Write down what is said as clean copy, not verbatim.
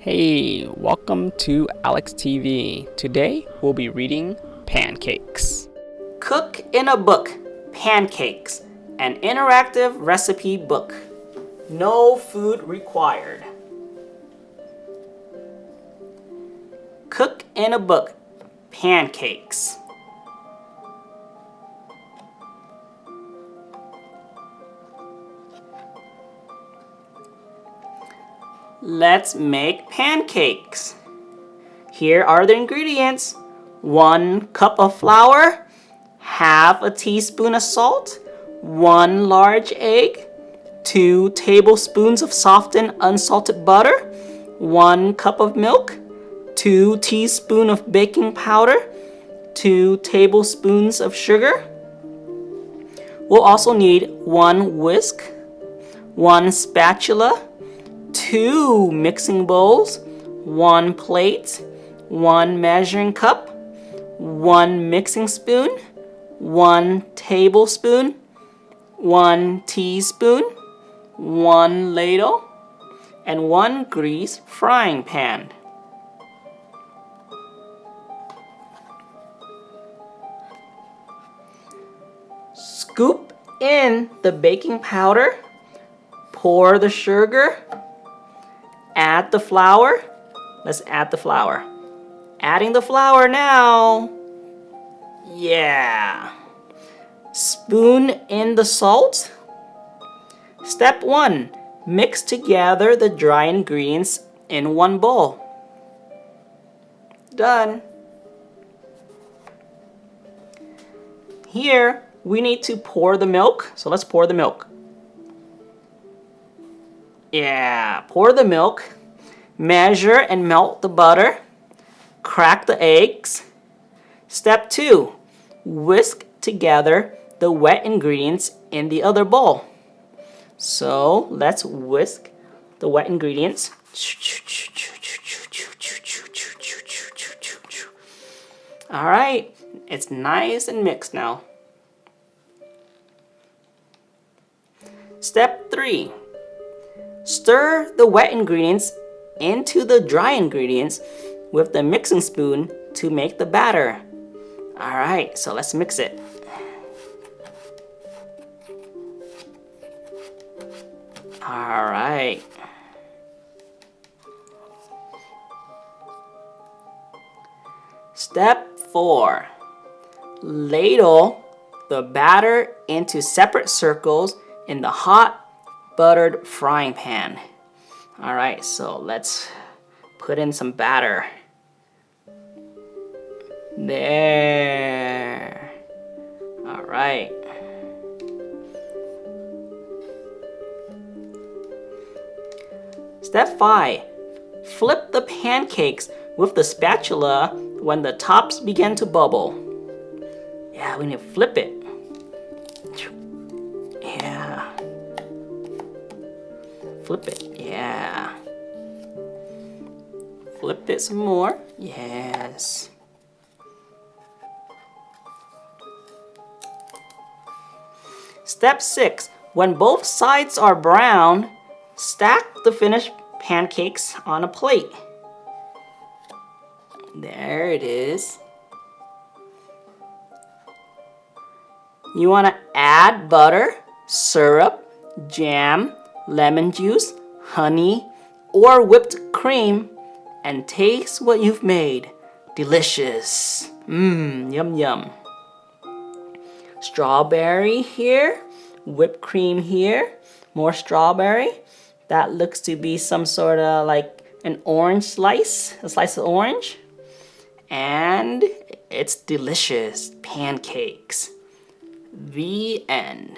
Hey, welcome to Alex TV. Today we'll be reading Pancakes. Cook in a Book, Pancakes, an interactive recipe book. No food required. Cook in a Book, Pancakes. Let's make pancakes. Here are the ingredients. 1 cup of flour, half a teaspoon of salt, 1 large egg, 2 tablespoons of softened unsalted butter, 1 cup of milk, 2 teaspoons of baking powder, 2 tablespoons of sugar. We'll also need 1 whisk, 1 spatula, 2 mixing bowls, 1 plate, 1 measuring cup, 1 mixing spoon, 1 tablespoon, 1 teaspoon, 1 ladle, and 1 greased frying pan. Scoop in the baking powder, pour the sugar, add the flour. Let's add the flour. Adding the flour now. Yeah. Spoon in the salt. Step 1. Mix together the dry ingredients in 1 bowl. Done. Here, we need to pour the milk. So let's pour the milk. Yeah, pour the milk. Measure and melt the butter. Crack the eggs. Step 2. Whisk together the wet ingredients in the other bowl. So let's whisk the wet ingredients. Alright, it's nice and mixed now. Step 3. Stir the wet ingredients into the dry ingredients with the mixing spoon to make the batter. Alright, so let's mix it. Alright. Step 4. Ladle the batter into separate circles in the hot buttered frying pan. Alright, so let's put in some batter. There. Alright. Step 5. Flip the pancakes with the spatula when the tops begin to bubble. Yeah, we need to flip it. Yeah. Flip it. Yeah. Flip it some more. Yes. Step 6. When both sides are brown, stack the finished pancakes on a plate. There it is. You want to add butter, syrup, jam, lemon juice, honey, or whipped cream, and taste what you've made. Delicious. Yum yum. Strawberry here, whipped cream here, more strawberry. That looks to be some sort of like an orange slice, a slice of orange. And it's delicious. Pancakes. The end.